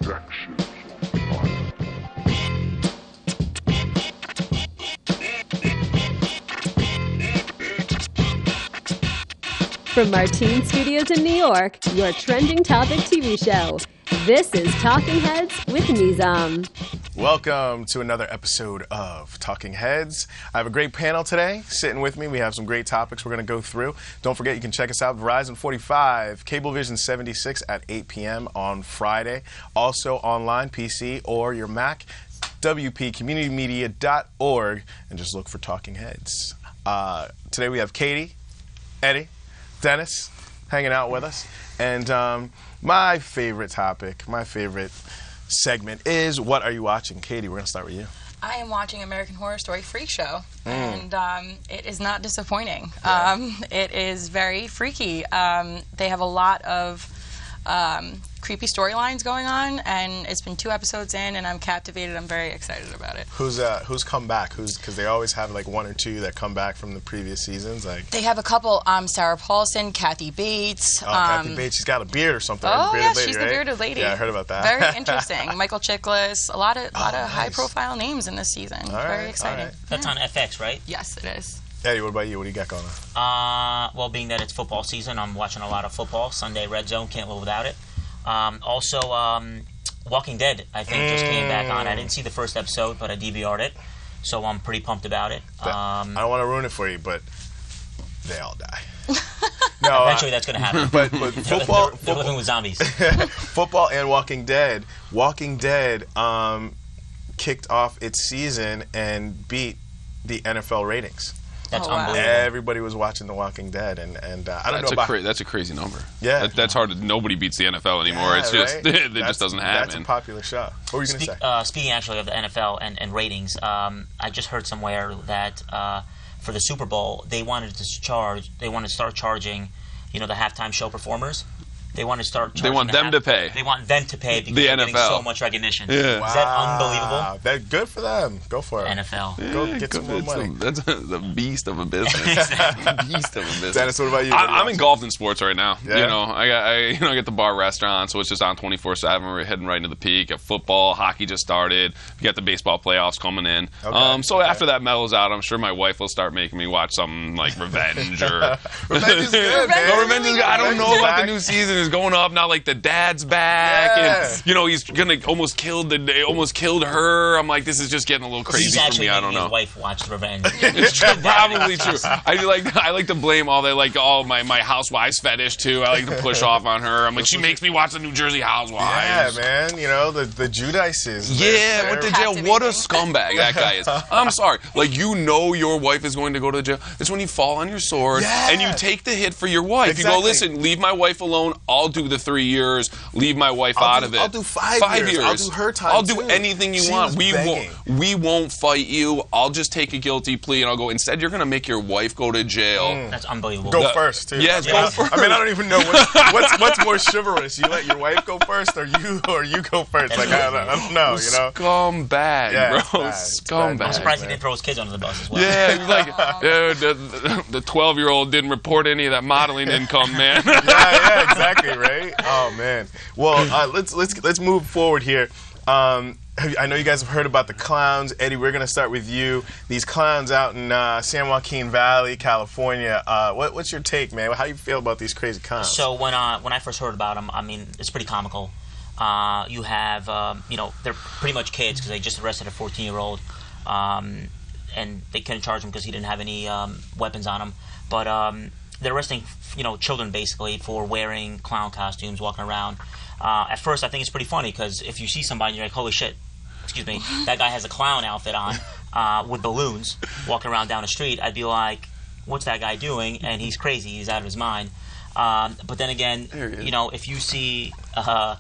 From Martine Studios in New York, your trending topic TV show. This is Talking Heads with Nizam. Welcome to another episode of Talking Heads. I have a great panel today sitting with me. We have some great topics we're going to go through. Don't forget, you can check us out, Verizon 45, Cablevision 76 at 8 p.m. on Friday. Also online, PC or your Mac, wpcommunitymedia.org, and just look for Talking Heads. Today we have Katie, Eddie, Dennis hanging out with us. And my favorite topic, my favorite segment is What Are You Watching? Katie, we're going to start with you. I am watching American Horror Story Freak Show, and it is not disappointing. Yeah. It is very freaky. They have a lot of creepy storylines going on, and it's been 2 episodes in, and I'm captivated. I'm very excited about it. Who's come back? Because they always have like 1 or 2 that come back from the previous seasons. Like they have a couple. Sarah Paulson, Kathy Bates. Kathy Bates. She's got a beard or something. Oh yeah, lady, she's right? the bearded lady. Yeah, I heard about that. Very interesting. Michael Chiklis. A lot of nice. high-profile names in this season. Very exciting. Right. That's on FX, right? Yes, it is. Eddie, what about you? What do you got going on? Well, being that it's football season, I'm watching a lot of football. Sunday Red Zone, can't live without it. Also, Walking Dead, I think, just came back on. I didn't see the first episode, but I DVR'd it, so I'm pretty pumped about it. I don't want to ruin it for you, but they all die. No, eventually that's going to happen. But football, they're living with zombies. Football and Walking Dead. Walking Dead kicked off its season and beat the NFL ratings. That's wow. unbelievable. Everybody was watching The Walking Dead, and I don't know about... That's a crazy number. Yeah. That's hard. Nobody beats the NFL anymore. Yeah, it's just right? it just doesn't happen. That's a popular show. What were you going to say? Speaking actually of the NFL and ratings, I just heard somewhere that for the Super Bowl they wanted to start charging, the halftime show performers. They want to start charging. They want them to pay. They want them to pay because the they're NFL. getting so much recognition. Yeah. Wow. Is that unbelievable? That's good for them. Go for it. NFL. Go get some more money. That's a beast of a business. Beast of a business. Dennis, what about you? I'm engulfed in sports right now. Yeah. I get the bar restaurant, so it's just on 24/7. We're heading right into the peak. Got football, hockey just started. We got the baseball playoffs coming in. So after that mellows out, I'm sure my wife will start making me watch something like Revenge or. Revenge is good, man. No, Revenge is good. I don't know about the new season is going up now. Like the dad's back, and he's gonna almost killed her. I'm like, this is just getting a little crazy for me. I don't know. His wife watched Revenge. It's probably true. I like to blame all my housewives fetish too. I like to push off on her. I'm like, she makes me watch the New Jersey Housewives. Yeah, man. The Judices. Yeah, went to jail. What a scumbag that guy is. I'm sorry. Like, your wife is going to go to jail. It's when you fall on your sword and you take the hit for your wife. Exactly. You go, listen, leave my wife alone. I'll do the 3 years. Leave my wife out of it. I'll do 5 years. I'll do her time. I'll do anything you want. We won't fight you. I'll just take a guilty plea and I'll go. Instead, you're going to make your wife go to jail. That's unbelievable. Go first, too. Yes, go first. I mean, I don't even know what's more chivalrous. You let your wife go first, or you go first. Like I don't know. Scumbag, bro. Bad. Scumbag. I'm surprised he didn't throw his kids under the bus as well. Yeah, he's like the 12-year-old didn't report any of that modeling income, man. Yeah, exactly, right? Oh man. Well, let's move forward here. I know you guys have heard about the clowns. Eddie, we're going to start with you. These clowns out in San Joaquin Valley, California. What's your take, man? How do you feel about these crazy clowns? So when I first heard about them, I mean, it's pretty comical. You have, they're pretty much kids because they just arrested a 14-year-old, and they couldn't charge him because he didn't have any weapons on him. But they're arresting, children basically for wearing clown costumes, walking around. At first, I think it's pretty funny because if you see somebody, you're like, holy shit, that guy has a clown outfit on with balloons walking around down the street. I'd be like, what's that guy doing? And he's crazy. He's out of his mind. But then again, if you see, a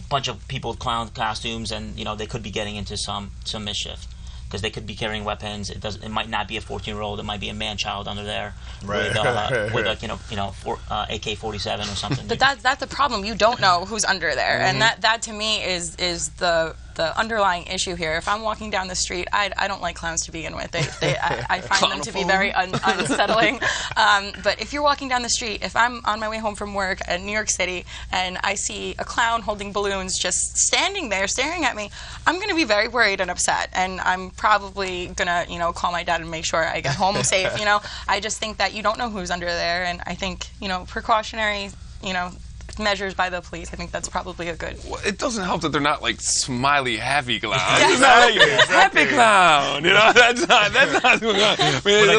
bunch of people with clown costumes, and they could be getting into some mischief. Because they could be carrying weapons. It might not be a 14-year-old. It might be a man-child under there with AK-47 or something. But that's the problem. You don't know who's under there, and that to me is the the underlying issue here. If I'm walking down the street, I don't like clowns to begin with. I find them to be very unsettling. But if you're walking down the street, if I'm on my way home from work in New York City and I see a clown holding balloons just standing there staring at me, I'm going to be very worried and upset. And I'm probably going to, call my dad and make sure I get home safe. I just think that you don't know who's under there. And I think, precautionary, measures by the police, I think that's probably a good. Well, it doesn't help that they're not like smiley, happy clowns. Exactly. It's not like a happy clown. That's not going on. I mean,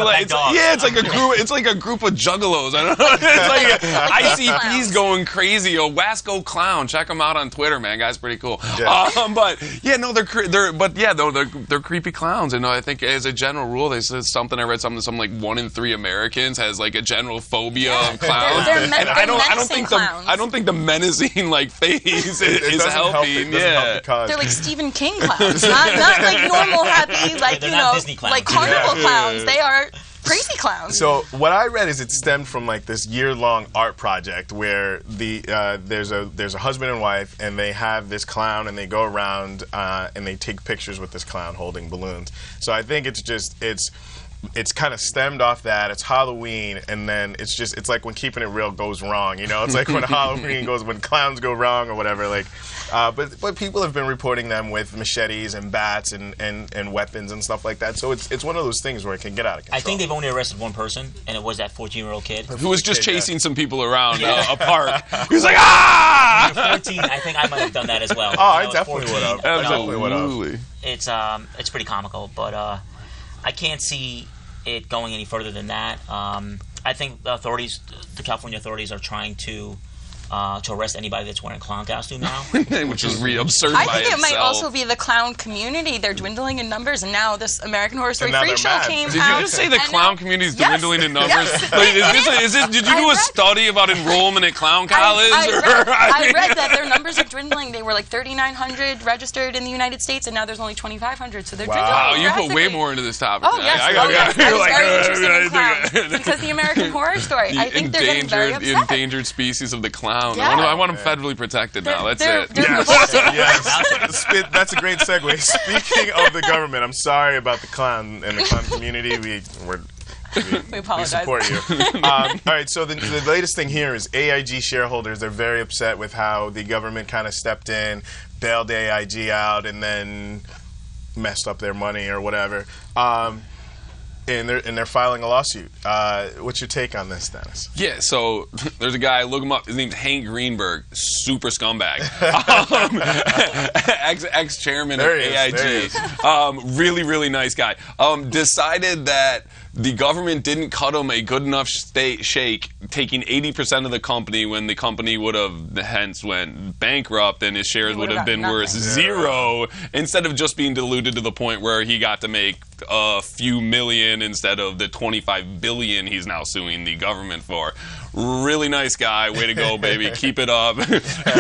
it's like a group of juggalos. I don't know. It's like ICP's going crazy. A Wasco clown. Check them out on Twitter, man. Guy's pretty cool. Yeah. They're creepy clowns. And I think as a general rule, they said something. I read something like 1 in 3 Americans has like a general phobia of clowns. I don't think the menacing phase is helping. They're like Stephen King clowns, not like normal happy like carnival clowns. They are crazy clowns. So what I read is it stemmed from this year-long art project where there's a husband and wife and they have this clown and they go around and they take pictures with this clown holding balloons. So I think it's kind of stemmed off that. It's Halloween, and then it's like when Keeping It Real goes wrong. It's like when Halloween when clowns go wrong or whatever. But people have been reporting them with machetes and bats and weapons and stuff like that. So it's one of those things where it can get out of control. I think they've only arrested one person, and it was that 14-year-old kid who was just chasing some people around a park. He was like, ah! At 14, I think I might have done that as well. Oh, I definitely would have. Absolutely. It's pretty comical, but I can't see it going any further than that. I think the California authorities are trying to arrest anybody that's wearing a clown costume now. Which is really absurd I think it might also be the clown community. They're dwindling in numbers, and now this American Horror Story Freak Show came out. Did you just say the clown community is dwindling in numbers? Yes. Did you do a study about enrollment at clown college? I read that their numbers are dwindling. They were like 3,900 registered in the United States, and now there's only 2,500, so they're dwindling. Wow, you put way more into this topic. Oh, yes. I was very interested in clowns because the American Horror Story. I think they're getting very upset. Endangered species of the clown. Yeah. I want them federally protected now. That's it. Yes. That's a great segue. Speaking of the government, I'm sorry about the clown and the clown community. We apologize. We support you. All right, so the latest thing here is AIG shareholders. They're very upset with how the government kind of stepped in, bailed AIG out, and then messed up their money or whatever. And they're filing a lawsuit. What's your take on this, Dennis? Yeah, so there's a guy, look him up. His name's Hank Greenberg, super scumbag. Ex-chairman of AIG. Really, really nice guy. Decided that the government didn't cut him a good enough shake, taking 80% of the company when the company would have hence went bankrupt and his shares would have been worth zero, instead of just being diluted to the point where he got to make a few million instead of the 25 billion he's now suing the government for. Really nice guy. Way to go, baby. Keep it up.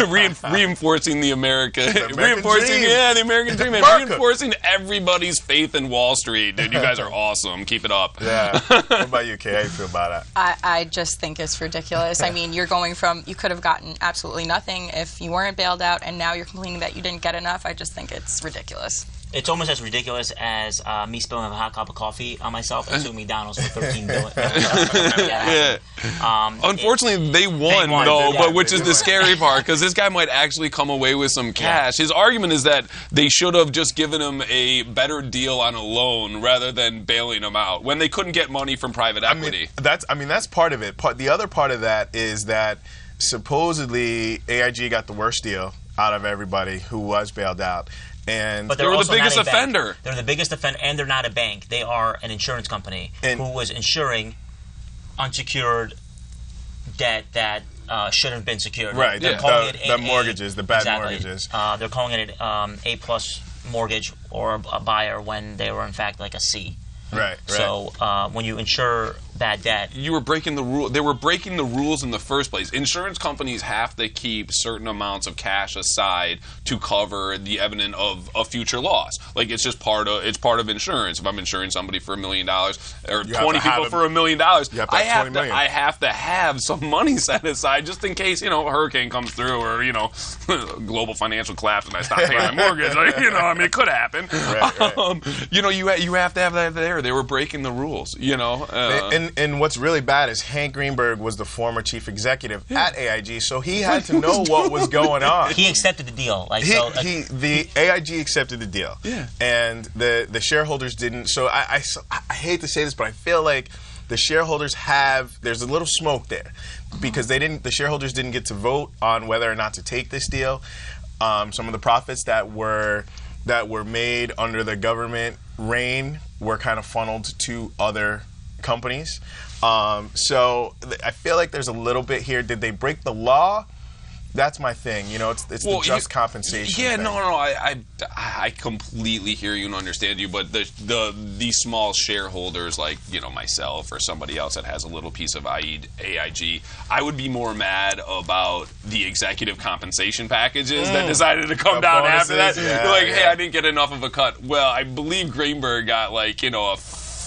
Reinforcing the American dream, and reinforcing everybody's faith in Wall Street. Dude, you guys are awesome. Keep it up. Yeah. What about you, Kay? How do you feel about it? I just think it's ridiculous. I mean, you're going from, you could have gotten absolutely nothing if you weren't bailed out, and now you're complaining that you didn't get enough. I just think it's ridiculous. It's almost as ridiculous as me spilling a hot cup of coffee on myself and suing McDonald's for $13 billion. Unfortunately, they won though, but which is the scary part, because this guy might actually come away with some cash. His argument is that they should have just given him a better deal on a loan rather than bailing him out when they couldn't get mony from private equity. That's part of it. The other part of that is that supposedly AIG got the worst deal out of everybody who was bailed out. But they were the biggest offender. They're the biggest offender, and they're not a bank. They are an insurance company who was insuring unsecured debt that shouldn't have been secured. Right. They're calling it the mortgages, the bad mortgages. They're calling it A+ mortgage or a buyer when they were in fact like a C. Right. So when you insure bad debt. You were breaking the rule. They were breaking the rules in the first place. Insurance companies have to keep certain amounts of cash aside to cover the evidence of a future loss. Like it's just part of insurance. If I'm insuring somebody for $1 million or 20 people for $1 million, I have to have some money set aside just in case, a hurricane comes through or, global financial collapse and I stop paying my mortgage. It could happen. Right. You have to have that there. They were breaking the rules, And what's really bad is Hank Greenberg was the former chief executive at AIG, so he had to know what was going on. He accepted the deal. The AIG accepted the deal. Yeah. And the shareholders didn't. So I hate to say this, but I feel like the shareholders there's a little smoke there because the shareholders didn't get to vote on whether or not to take this deal. Some of the profits that were made under the government reign were kind of funneled to other companies. So I feel like there's a little bit here. Did they break the law? That's my thing. It's the just compensation. Yeah, thing. no. I completely hear you and understand you, but the small shareholders like myself or somebody else that has a little piece of AIG, I would be more mad about the executive compensation packages that decided to come down bonuses, after that. Yeah, hey, I didn't get enough of a cut. Well, I believe Greenberg got a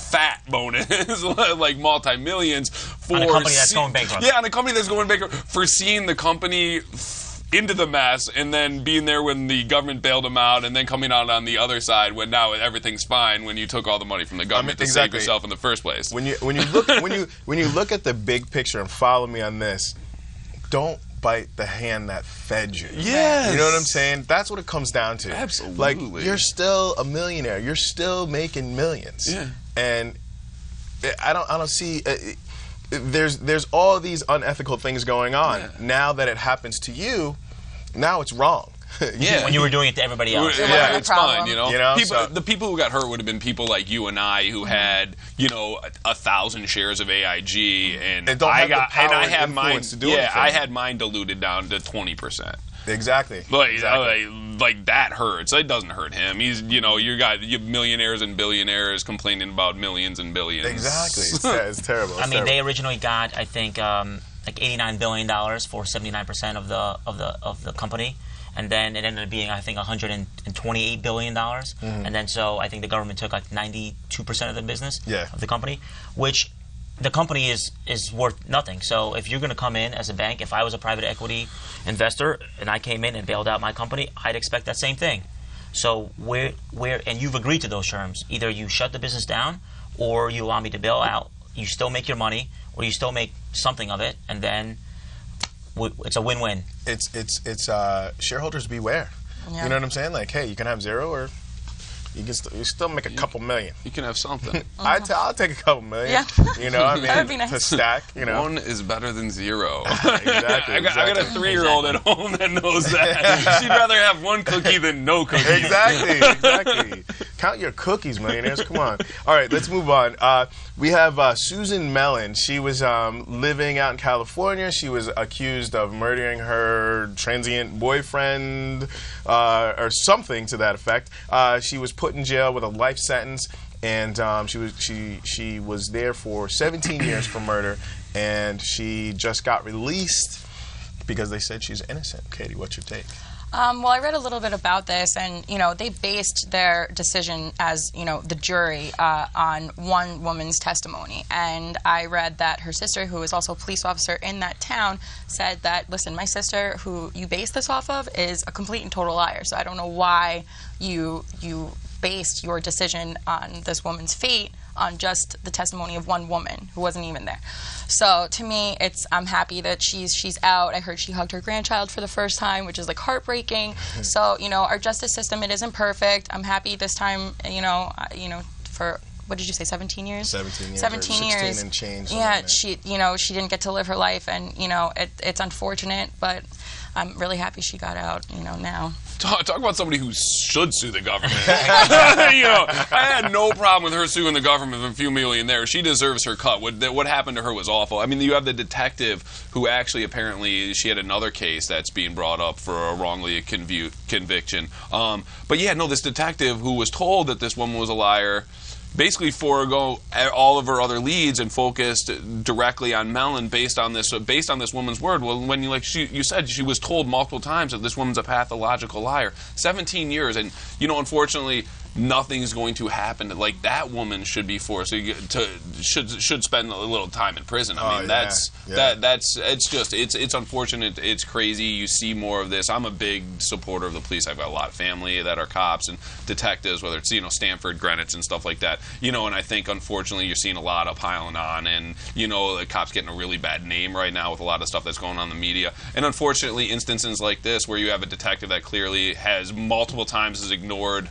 fat bonus, like multi-millions for on a company that's going bankrupt. Yeah, on a company that's going bankrupt for seeing the company into the mess and then being there when the government bailed them out and then coming out on the other side when now everything's fine when you took all the money from the government to save yourself in the first place. When you look at the big picture and follow me on this, don't bite the hand that fed you. Yes. You know what I'm saying? That's what it comes down to. Absolutely. Like, you're still a millionaire. You're still making millions. Yeah. And I don't see there's all these unethical things going on. Yeah. Now that it happens to you, now it's wrong. Yeah. When you were doing it to everybody else. Yeah, it's fine, The people who got hurt would have been people like you and I who had, 1,000 shares of AIG and I had mine diluted down to 20%. Exactly. Like that hurts. It doesn't hurt him. He's, you have millionaires and billionaires complaining about millions and billions. Exactly. It's terrible. They originally got, I think, like $89 billion for 79% of the company. And then it ended up being, I think, $128 billion. Mm-hmm. And then so I think the government took like 92% of the business of the company, which the company is worth nothing. So if you're going to come in as a bank, if I was a private equity investor and I came in and bailed out my company, I'd expect that same thing. So and you've agreed to those terms. Either you shut the business down or you allow me to bail out. You still make your money or you still make something of it, and then it's a win-win. It's shareholders beware. Yeah. You know what I'm saying? Like, hey, you can have zero or you still make a couple million. You can have something. I'll take a couple million. Yeah. That would be nice. To stack. One is better than zero. Exactly. I got a 3-year-old at home that knows that. She'd rather have one cookie than no cookies. Exactly. Count your cookies, millionaires. Come on. All right, let's move on. We have Susan Mellen. She was living out in California. She was accused of murdering her transient boyfriend or something to that effect. She was put in jail with a life sentence, and she was there for 17 years for murder, and she just got released because they said she's innocent. Katie, what's your take? Well, I read a little bit about this, and they based their decision as the jury on one woman's testimony. And I read that her sister, who is also a police officer in that town, said that, listen, my sister, who you base this off of, is a complete and total liar. So I don't know why you based your decision on this woman's fate on just the testimony of one woman who wasn't even there. So to me, I'm happy that she's out. I heard she hugged her grandchild for the first time, which is like heartbreaking. So our justice system, it isn't perfect. I'm happy this time. For what did you say, 17 years? 17 years. 17 years. 16 and change. Yeah, she didn't get to live her life, and it's unfortunate, but I'm really happy she got out. Now. Talk about somebody who should sue the government. I had no problem with her suing the government for a few million there. She deserves her cut. What happened to her was awful. I mean, you have the detective who actually apparently she had another case that's being brought up for a wrongly conviction. But yeah, no, this detective who was told that this woman was a liar basically forego all of her other leads and focused directly on Mellen based on this woman's word. Well, when you said she was told multiple times that this woman's a pathological liar. 17 years, and unfortunately, nothing's going to happen. Like, that woman should be forced should spend a little time in prison. I mean, it's unfortunate. It's crazy. You see more of this. I'm a big supporter of the police. I've got a lot of family that are cops and detectives, whether it's Stanford, Greenwich, and stuff like that. And I think unfortunately you're seeing a lot of piling on, and the cops getting a really bad name right now with a lot of stuff that's going on in the media. And unfortunately, instances like this where you have a detective that clearly has multiple times has ignored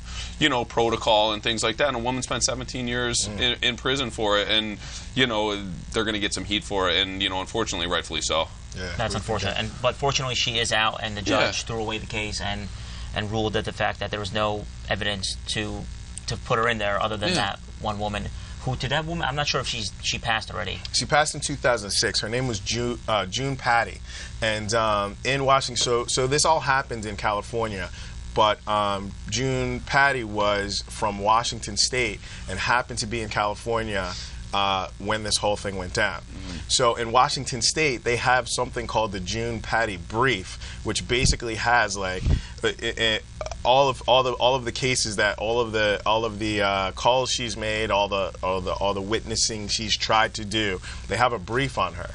protocol and things like that, and a woman spent 17 years in prison for it, and they're going to get some heat for it, and unfortunately, rightfully so. Yeah, that's unfortunate. But fortunately, she is out, and the judge threw away the case and ruled that the fact that there was no evidence to put her in there other than that one woman. That woman, I'm not sure if she passed already. She passed in 2006. Her name was June Patty, and in Washington. So this all happened in California. But June Patty was from Washington State and happened to be in California when this whole thing went down. So in Washington State, they have something called the June Patty Brief, which basically has like all of the cases that all of the calls she's made, all the witnessing she's tried to do. They have a brief on her.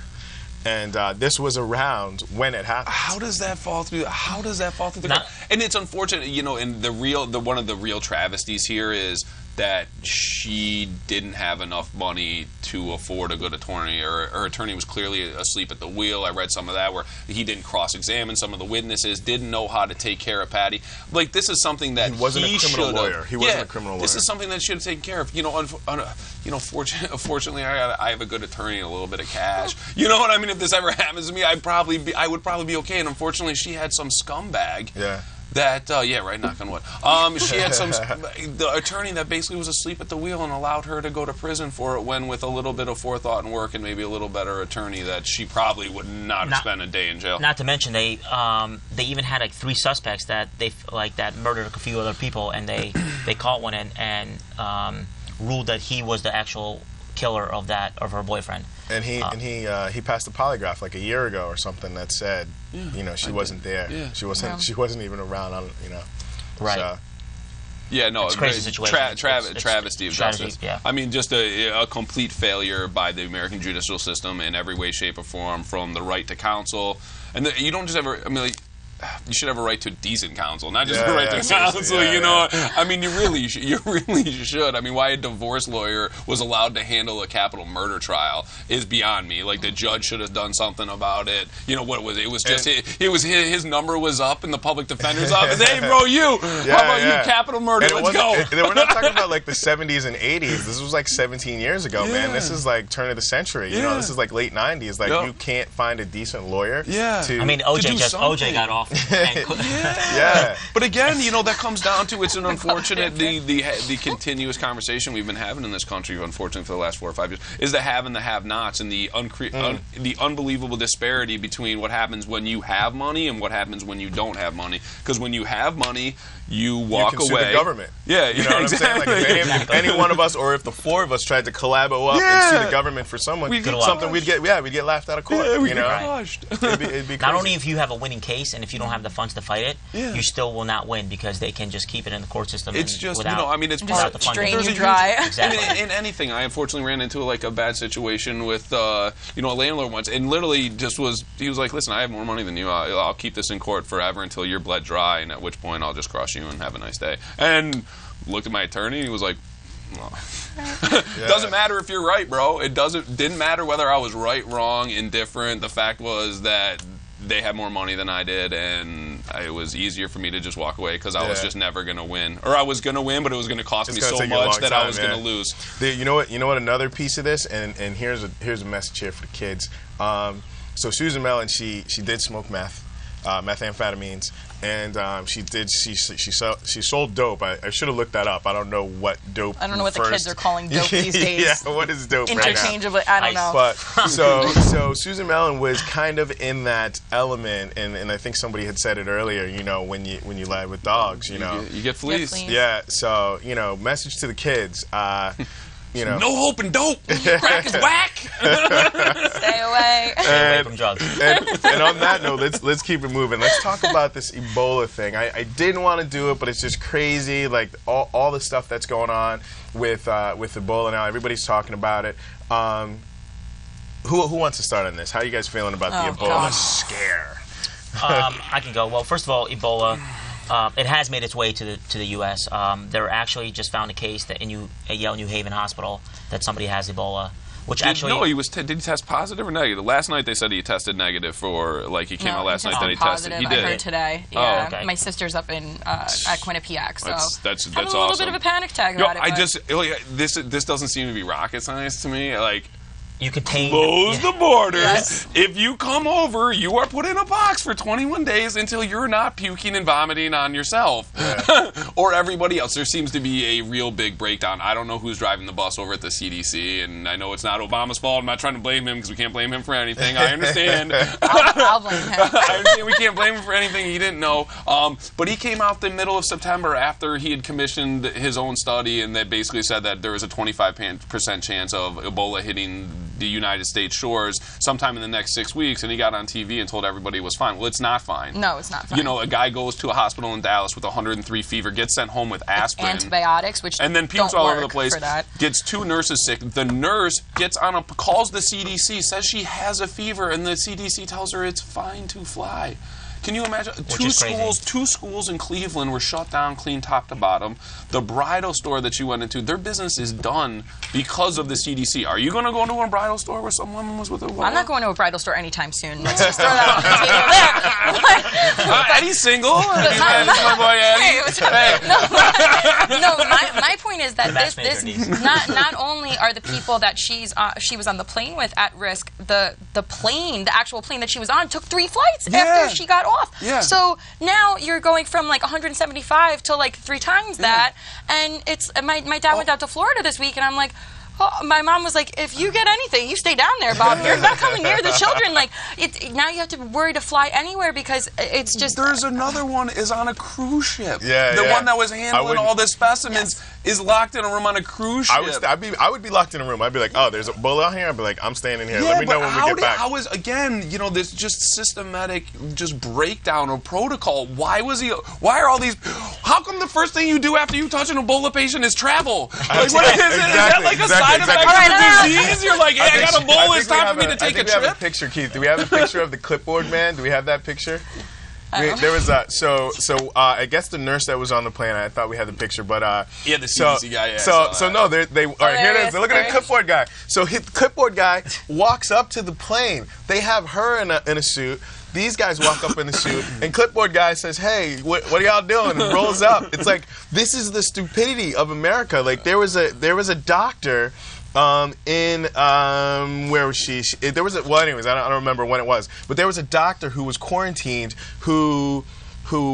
And this was around when it happened. How does that fall through? And it's unfortunate, and one of the real travesties here is that she didn't have enough money to afford a good attorney, or her attorney was clearly asleep at the wheel. I read some of that where he didn't cross-examine some of the witnesses, didn't know how to take care of Patty. Like, this is something that he wasn't a criminal lawyer. He wasn't a criminal lawyer. This is something that should have taken care of. Fortunately, I have a good attorney and a little bit of cash. You know what I mean? If this ever happens to me, I would probably be okay. And unfortunately, she had some scumbag. Yeah. That right, knock on wood. She had the attorney that basically was asleep at the wheel and allowed her to go to prison for it, when with a little bit of forethought and work and maybe a little better attorney, that she probably would not have spent a day in jail. Not to mention they even had like 3 suspects that that murdered a few other people, and they caught one and ruled that he was the actual killer of her boyfriend. And he passed a polygraph like a year ago or something that said, she wasn't there. Yeah. She wasn't even around on, Right. So. Yeah, no, it's a crazy situation. Travesty of justice. Yeah. I mean, just a complete failure by the American judicial system in every way, shape, or form, from the right to counsel. And you don't just ever, you should have a right to decent counsel, not just a right to counsel. I mean, you really should. I mean, why a divorce lawyer was allowed to handle a capital murder trial is beyond me. Like, the judge should have done something about it. What was it? It was just his number was up in the public defender's office. Hey, bro, how about you? Capital murder. Let's go. We're not talking about like the 70s and 80s. This was like 17 years ago, man. This is like turn of the century. This is like late 90s. Like, you can't find a decent lawyer. Yeah. OJ got off. But again, that comes down to, it's an unfortunate the continuous conversation we've been having in this country, unfortunately, for the last 4 or 5 years, is the have and the have-nots, and the unbelievable disparity between what happens when you have money and what happens when you don't have money. Because when you have money, you walk away. You can sue the government. Yeah, you know exactly. what I'm saying? Like, if any one of us, or if the 4 of us tried to collabo up and sue the government for we'd get laughed out of court. Yeah, we'd get crushed. It'd be crazy. Not only if you have a winning case, and if you don't have the funds to fight it, you still will not win, because they can just keep it in the court system. It's just, it's part of the funding. Drain you dry. Exactly. In anything, I unfortunately ran into like a bad situation with a landlord once, and literally he was like, listen, I have more money than you. I'll keep this in court forever until you're bled dry, and at which point I'll just crush you and have a nice day. And looked at my attorney, and he was like, doesn't matter if you're right, bro. Didn't matter whether I was right, wrong, indifferent. The fact was that they had more money than I did, and it was easier for me to just walk away, because I was just never going to win. Or I was going to win, but it was going to cost me so much that I was going to lose. You know what? Another piece of this, and here's a message here for the kids. So Susan Mellen, she did smoke meth. methamphetamines, and she sold dope. I should have looked that up. I don't know what dope. I don't know what the kids are calling dope these days. Yeah, what is dope? Interchangeably, I don't know. But so Susan Mellen was kind of in that element, and I think somebody had said it earlier. You know, when you lie with dogs, you get fleas. Yeah. So message to the kids. No hope in dope. Crack is whack. Stay away. Stay away from drugs. And on that note, let's keep it moving. Let's talk about this Ebola thing. I didn't want to do it, but it's just crazy. Like all the stuff that's going on with Ebola now. Everybody's talking about it. Who wants to start on this? How are you guys feeling about the Ebola scare? I can go. Well, first of all, Ebola. It has made its way to the U.S. There actually just found a case that at Yale New Haven Hospital that somebody has Ebola, which did he test positive or negative? Last night they said he tested negative for he came out last night that he tested. He did. I heard today. Yeah, okay. My sister's up at Quinnipiac, so that's I'm a little awesome. bit of a panic tag about it. This doesn't seem to be rocket science to me. You contain. Close the borders. Yes. If you come over, you are put in a box for 21 days until you're not puking and vomiting on yourself or everybody else. There seems to be a real big breakdown. I don't know who's driving the bus over at the CDC, and I know it's not Obama's fault. I'm not trying to blame him because we can't blame him for anything. I understand. I'll blame him. I understand we can't blame him for anything he didn't know. But he came out the middle of September after he had commissioned his own study, and that basically said that there was a 25% chance of Ebola hitting the United States shores sometime in the next 6 weeks, and he got on TV and told everybody it was fine. Well, it's not fine. No, it's not fine. A guy goes to a hospital in Dallas with 103 fever, gets sent home with aspirin, antibiotics, which and then pukes all over the place. For that. Gets 2 nurses sick. The nurse calls the CDC, says she has a fever, and the CDC tells her it's fine to fly. Can you imagine? Two schools in Cleveland were shut down, clean top to bottom. The bridal store that you went into, their business is done because of the CDC. Are you going to go into a bridal store where some woman was with Ebola? I'm not going to a bridal store anytime soon. Let's just throw that on the table there. Eddie's single. My boy Eddie. My point is that this not only are the people that she was on the plane with at risk, the actual plane that she was on took 3 flights after she got off. Yeah. So now you're going from 175 to 3 times that, and it's my dad went out to Florida this week, and I'm like, my mom was like, if you get anything, you stay down there, Bob. You're not coming near the children. Now you have to worry to fly anywhere because it's just. There's another one is on a cruise ship. Yeah, the one that was handling all the specimens is locked in a room on a cruise ship. I would be locked in a room. I'd be like, oh, there's Ebola out here. I'd be like, I'm staying in here. Let me know when we get back. How is this just systematic breakdown of protocol? Why are all these? How come the first thing you do after you touch an Ebola patient is travel? What is it? Is that a side effect of the disease? You're like, hey, I got Ebola. It's time for me to take a trip. We have a picture, Keith. Do we have a picture of the clipboard man? Do we have that picture? There was I guess the nurse that was on the plane. I thought we had the picture, but the CDC guy. Yeah, all right, here it is. Look at the clipboard guy. So the clipboard guy walks up to the plane. They have her in a suit. These guys walk up in the suit, and clipboard guy says, "Hey, what are y'all doing?" And rolls up. It's like this is the stupidity of America. There was a doctor. Where was she? Anyways, I don't remember when it was, but there was a doctor who was quarantined who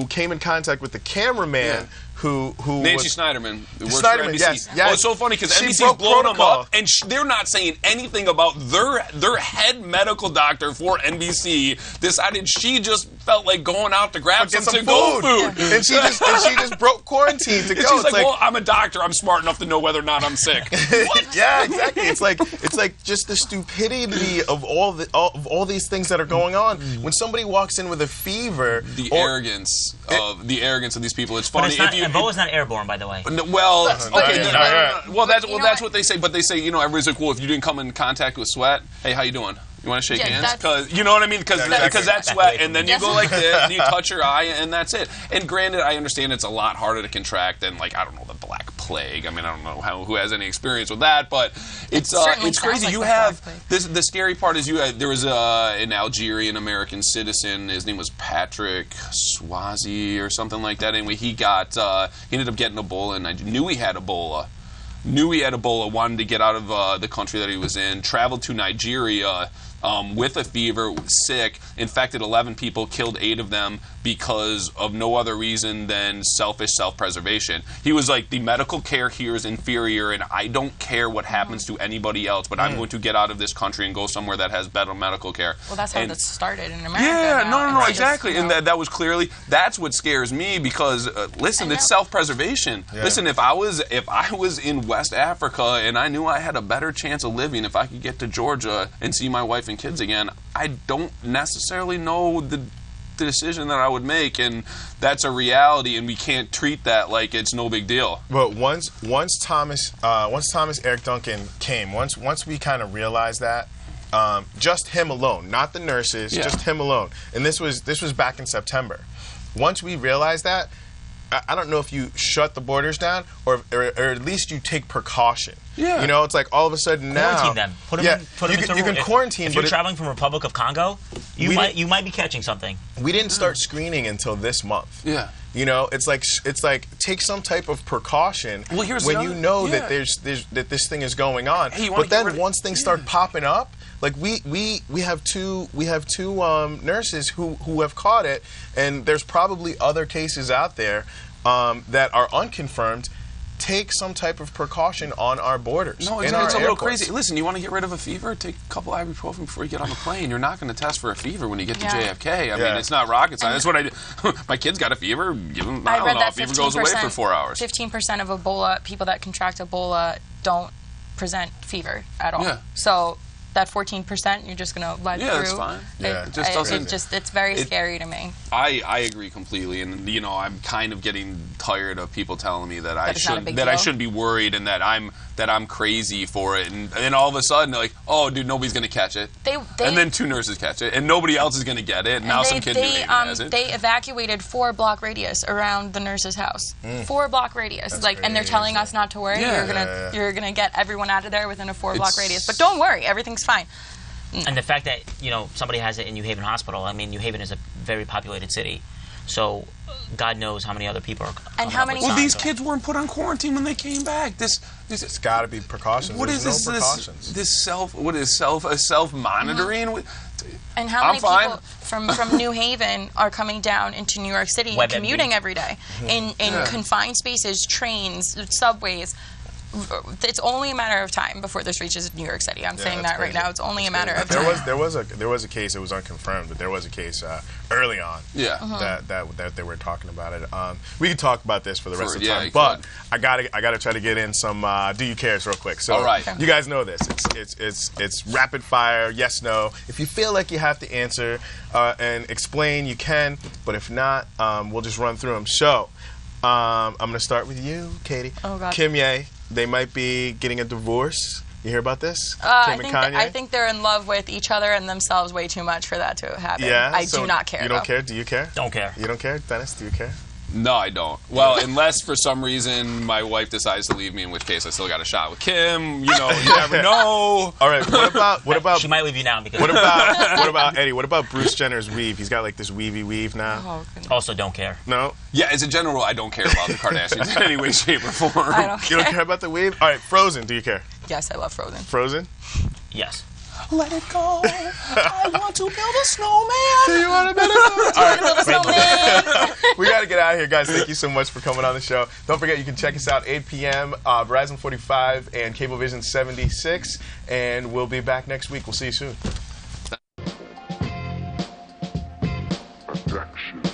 came in contact with the cameraman who Nancy Snyderman. Snyderman, yes. Oh, it's so funny because NBC's blown them up, and they're not saying anything about their head medical doctor for NBC decided she just felt like going out to grab some to-go food, and she just broke quarantine to go. She's like, well, I'm a doctor. I'm smart enough to know whether or not I'm sick. What? Yeah, exactly. It's like just the stupidity of all these things that are going on. When somebody walks in with a fever, the arrogance of these people. It's funny. Ebola's not airborne, by the way. Well, okay. Well, that's what they say. But they say, everybody's like, well, if you didn't come in contact with sweat, hey, how you doing? You want to shake hands? Because you know what I mean? Because that's sweat, and then you go like this, and you touch your eye, and that's it. And granted, I understand it's a lot harder to contract than I don't know, the Black Plague. I mean, I don't know who has any experience with that, but it's crazy. Like you have the scary part is there was an Algerian American citizen. His name was Patrick Swazi or something like that. Anyway, he ended up getting Ebola, and I knew he had Ebola. Wanted to get out of the country that he was in, traveled to Nigeria. with a fever, sick, infected 11 people, killed 8 of them because of no other reason than selfish self-preservation. He was like, the medical care here is inferior, and I don't care what happens to anybody else, but I'm going to get out of this country and go somewhere that has better medical care. Well, that's how that started in America. Yeah, now. no, exactly. And that was clearly, that's what scares me, because listen, it's self-preservation. Yeah. Listen, if I was in West Africa and I knew I had a better chance of living if I could get to Georgia and see my wife and kids again, I don't necessarily know the decision that I would make, and that's a reality, and we can't treat that like it's no big deal. But once Thomas Eric Duncan came, once we kind of realized that, just him alone, not the nurses, just him alone, and this was back in September. Once we realized that, I don't know if you shut the borders down or at least you take precaution. Yeah. You know, it's like all of a sudden now. Quarantine them. Put them you can quarantine. If you're traveling from Republic of Congo, you might be catching something. We didn't start screening until this month. Yeah. You know, it's like take some type of precaution when you know that that this thing is going on. Hey, but then once things start popping up, like we have two nurses who have caught it, and there's probably other cases out there that are unconfirmed. Take some type of precaution on our borders. No, it's a little crazy. Listen, you want to get rid of a fever? Take a couple ibuprofen before you get on the plane. You're not going to test for a fever when you get to JFK. I mean, it's not rocket science. That's what I do. My kid's got a fever. Give him. I don't know. Fever goes away for 4 hours. 15% of Ebola people that contract Ebola don't present fever at all. Yeah. So that 14%, you're just going to let through. Yeah, that's fine. It's very scary to me. I agree completely, and you know, I'm kind of getting tired of people telling me that I shouldn't be worried and that I'm crazy for it, and all of a sudden they're like, oh, dude, nobody's going to catch it, and then 2 nurses catch it, and nobody else is going to get it, and now some kid has it. They evacuated 4-block radius around the nurse's house. 4-block radius, and they're telling us not to worry. You're gonna get everyone out of there within a 4-block radius, but don't worry, everything's fine. And the fact that somebody has it in New Haven Hospital. I mean, New Haven is a very populated city, so God knows how many other people are. And how many? Well, these kids weren't put on quarantine when they came back. It's got to be precautions. What is this? This self monitoring? And how many people from New Haven are coming down into New York City and commuting every day in confined spaces, trains, subways? It's only a matter of time before this reaches New York City. I'm saying that right now. It's only a matter of time. There was a case. It was unconfirmed, but there was a case early on. That they were talking about it. We could talk about this for the rest of the time, but I gotta try to get in some do you cares real quick. So you guys know this. It's rapid fire. Yes, no. If you feel like you have to answer and explain, you can. But if not, we'll just run through them. So I'm gonna start with you, Katie. Oh God. Kim Ye. They might be getting a divorce. You hear about this? Kim and Kanye? I think they're in love with each other and themselves way too much for that to happen. Yeah, I do not care. You don't care? Do you care? Don't care. You don't care? Dennis, do you care? No, I don't. Well, unless for some reason my wife decides to leave me, in which case I still got a shot with Kim. You know, you never know. All right. What about? She might leave you now because. What about Eddie? What about Bruce Jenner's weave? He's got like this weavy weave now. Also, don't care. No. Yeah, as a general, I don't care about the Kardashians in any way, shape, or form. You don't care about the weave? All right, Frozen. Do you care? Yes, I love Frozen. Frozen? Yes. Let it go. I want to build a snowman. Do you want to build a snowman? We got to get out of here, guys. Thank you so much for coming on the show. Don't forget, you can check us out 8 p.m. Verizon 45 and Cablevision 76. And we'll be back next week. We'll see you soon. Production.